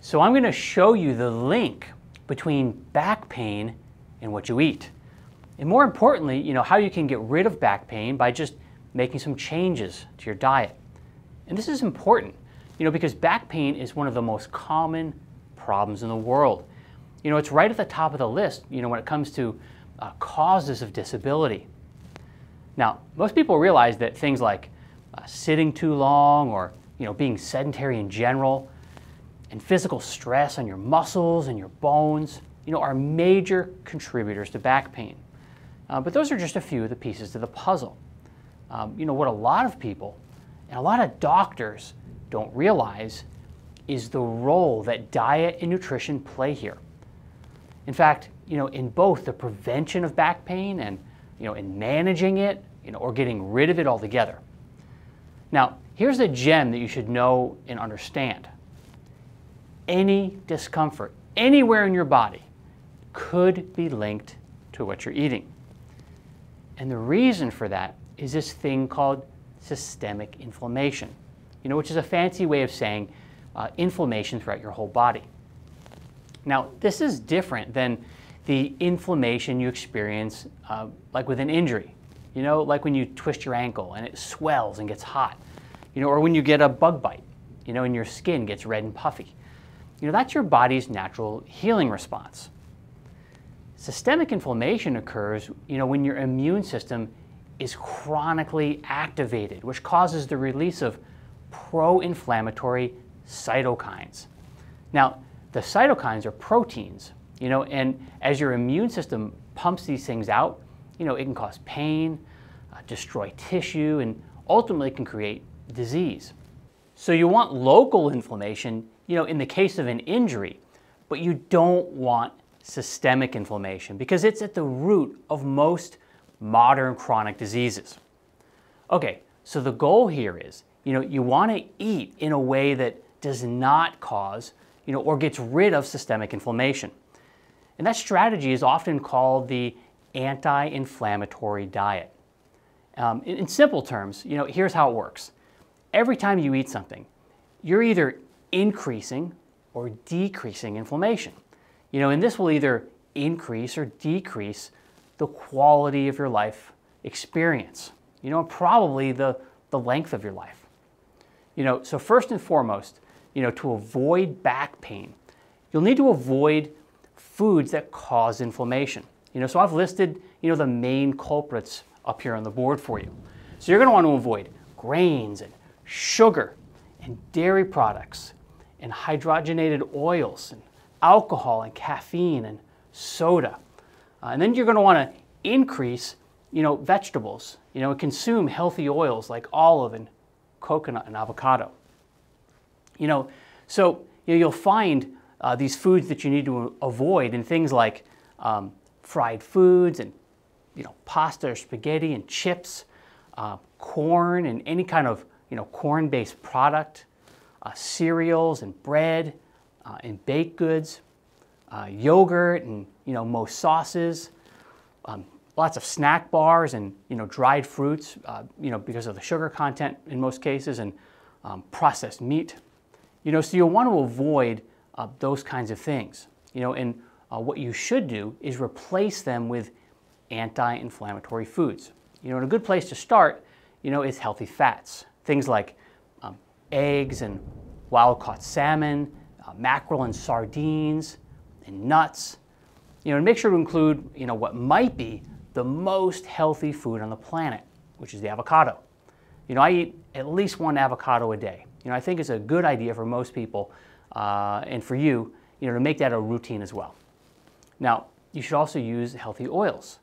So I'm going to show you the link between back pain and what you eat. And more importantly, how you can get rid of back pain by just making some changes to your diet. And this is important, because back pain is one of the most common problems in the world. It's right at the top of the list, when it comes to causes of disability. Now, most people realize that things like sitting too long or, being sedentary in general, and physical stress on your muscles and your bones, are major contributors to back pain. But those are just a few of the pieces to the puzzle. What a lot of people and a lot of doctors don't realize is the role that diet and nutrition play here. In fact, in both the prevention of back pain and, in managing it, or getting rid of it altogether. Now, here's a gem that you should know and understand. Any discomfort anywhere in your body could be linked to what you're eating. And the reason for that is this thing called systemic inflammation, which is a fancy way of saying inflammation throughout your whole body. Now, this is different than the inflammation you experience like with an injury, like when you twist your ankle and it swells and gets hot, or when you get a bug bite, and your skin gets red and puffy. That's your body's natural healing response. Systemic inflammation occurs, when your immune system is chronically activated, which causes the release of pro-inflammatory cytokines. Now, the cytokines are proteins, and as your immune system pumps these things out, it can cause pain, destroy tissue, and ultimately can create disease. So you want local inflammation, in the case of an injury, but you don't want systemic inflammation because it's at the root of most modern chronic diseases. Okay, so the goal here is, you want to eat in a way that does not cause, or gets rid of systemic inflammation. And that strategy is often called the anti-inflammatory diet. In simple terms, here's how it works. Every time you eat something, you're either increasing or decreasing inflammation. And this will either increase or decrease the quality of your life experience, and probably the length of your life. So first and foremost, to avoid back pain, you'll need to avoid foods that cause inflammation. So I've listed, the main culprits up here on the board for you. So you're going to want to avoid grains and sugar and dairy products and hydrogenated oils and alcohol and caffeine and soda. And then you're going to want to increase, vegetables, and consume healthy oils like olive and coconut and avocado. So you'll find these foods that you need to avoid in things like fried foods and, pasta or spaghetti and chips, corn and any kind of, corn-based product, cereals and bread and baked goods, yogurt and, most sauces, lots of snack bars and, dried fruits, because of the sugar content in most cases, and processed meat. So you'll want to avoid those kinds of things. And what you should do is replace them with anti-inflammatory foods. And a good place to start, is healthy fats. Things like eggs and wild-caught salmon, mackerel and sardines, and nuts. And make sure to include, what might be the most healthy food on the planet, which is the avocado. I eat at least one avocado a day. I think it's a good idea for most people, and for you, to make that a routine as well. Now, you should also use healthy oils,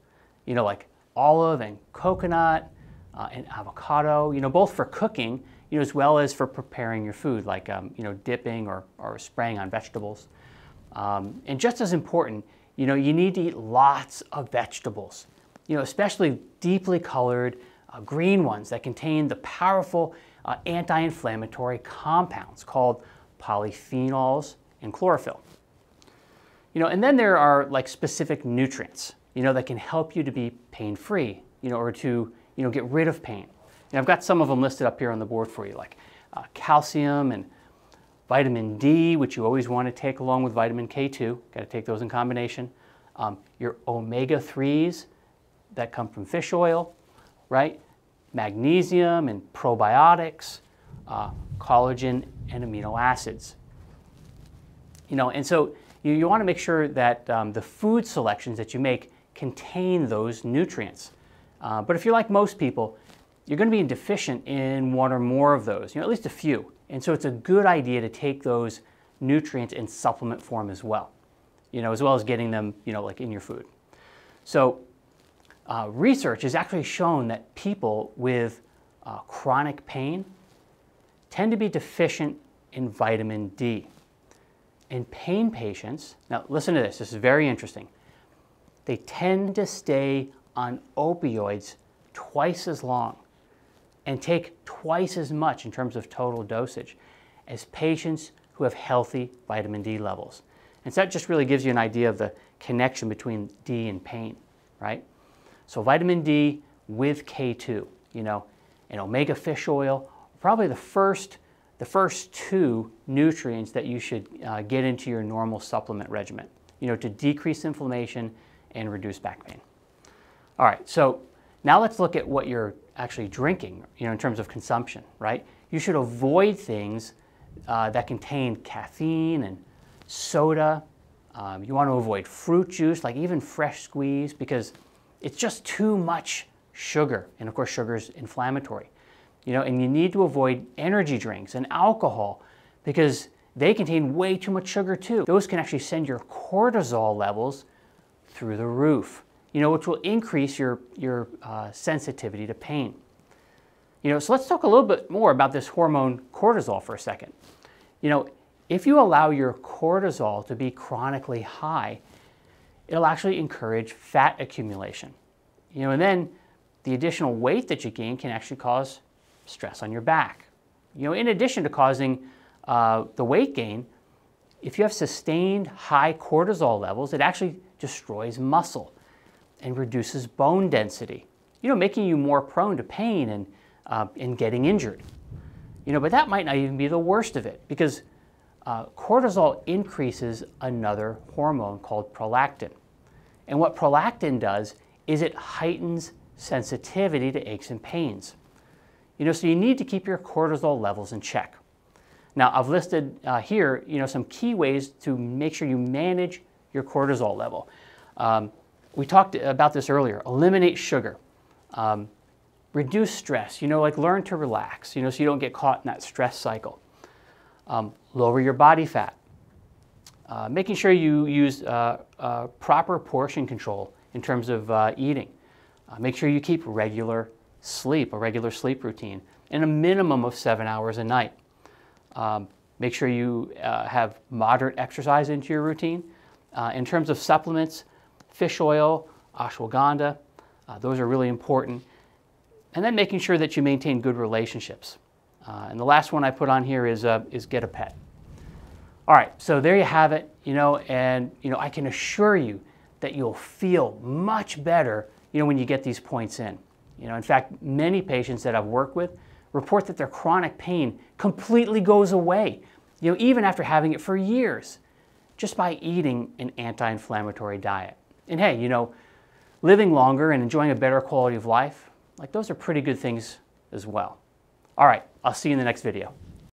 like olive and coconut and avocado, both for cooking, as well as for preparing your food, like, dipping or spraying on vegetables. And just as important, you need to eat lots of vegetables, especially deeply colored green ones that contain the powerful anti-inflammatory compounds called polyphenols and chlorophyll. And then there are like specific nutrients, that can help you to be pain-free, or to, get rid of pain. And I've got some of them listed up here on the board for you, like calcium and vitamin D, which you always want to take along with vitamin K2, got to take those in combination. Your omega-3s that come from fish oil, right? Magnesium and probiotics, collagen and amino acids. And so you want to make sure that the food selections that you make contain those nutrients. But if you're like most people, you're going to be deficient in one or more of those, at least a few. And so it's a good idea to take those nutrients in supplement form as well, as well as getting them, like in your food. So research has actually shown that people with chronic pain tend to be deficient in vitamin D. And pain patients, now listen to this is very interesting, they tend to stay on opioids twice as long and take twice as much in terms of total dosage as patients who have healthy vitamin D levels. And so that just really gives you an idea of the connection between D and pain, right? So vitamin D with K2, and omega fish oil, probably the first two nutrients that you should get into your normal supplement regimen, to decrease inflammation and reduce back pain. All right, so now let's look at what you're actually drinking, in terms of consumption, right? You should avoid things that contain caffeine and soda. You want to avoid fruit juice, like even fresh squeeze, because it's just too much sugar. And of course, sugar is inflammatory. And you need to avoid energy drinks and alcohol because they contain way too much sugar too. Those can actually send your cortisol levels through the roof, which will increase your sensitivity to pain. So let's talk a little bit more about this hormone cortisol for a second. If you allow your cortisol to be chronically high, it'll actually encourage fat accumulation. And then the additional weight that you gain can actually cause stress on your back. In addition to causing the weight gain, if you have sustained high cortisol levels, it actually destroys muscle and reduces bone density, making you more prone to pain and getting injured. But that might not even be the worst of it because cortisol increases another hormone called prolactin. And what prolactin does is it heightens sensitivity to aches and pains. So you need to keep your cortisol levels in check. Now, I've listed here, some key ways to make sure you manage your cortisol level. We talked about this earlier. Eliminate sugar. Reduce stress, like learn to relax, so you don't get caught in that stress cycle. Lower your body fat. Making sure you use proper portion control in terms of eating. Make sure you keep a regular sleep routine, and a minimum of 7 hours a night. Make sure you have moderate exercise into your routine. In terms of supplements, fish oil, ashwagandha, those are really important. And then making sure that you maintain good relationships. And the last one I put on here is get a pet. All right, so there you have it, and I can assure you that you'll feel much better, when you get these points in. In fact, many patients that I've worked with report that their chronic pain completely goes away, even after having it for years, just by eating an anti-inflammatory diet. And hey, living longer and enjoying a better quality of life, those are pretty good things as well. All right, I'll see you in the next video.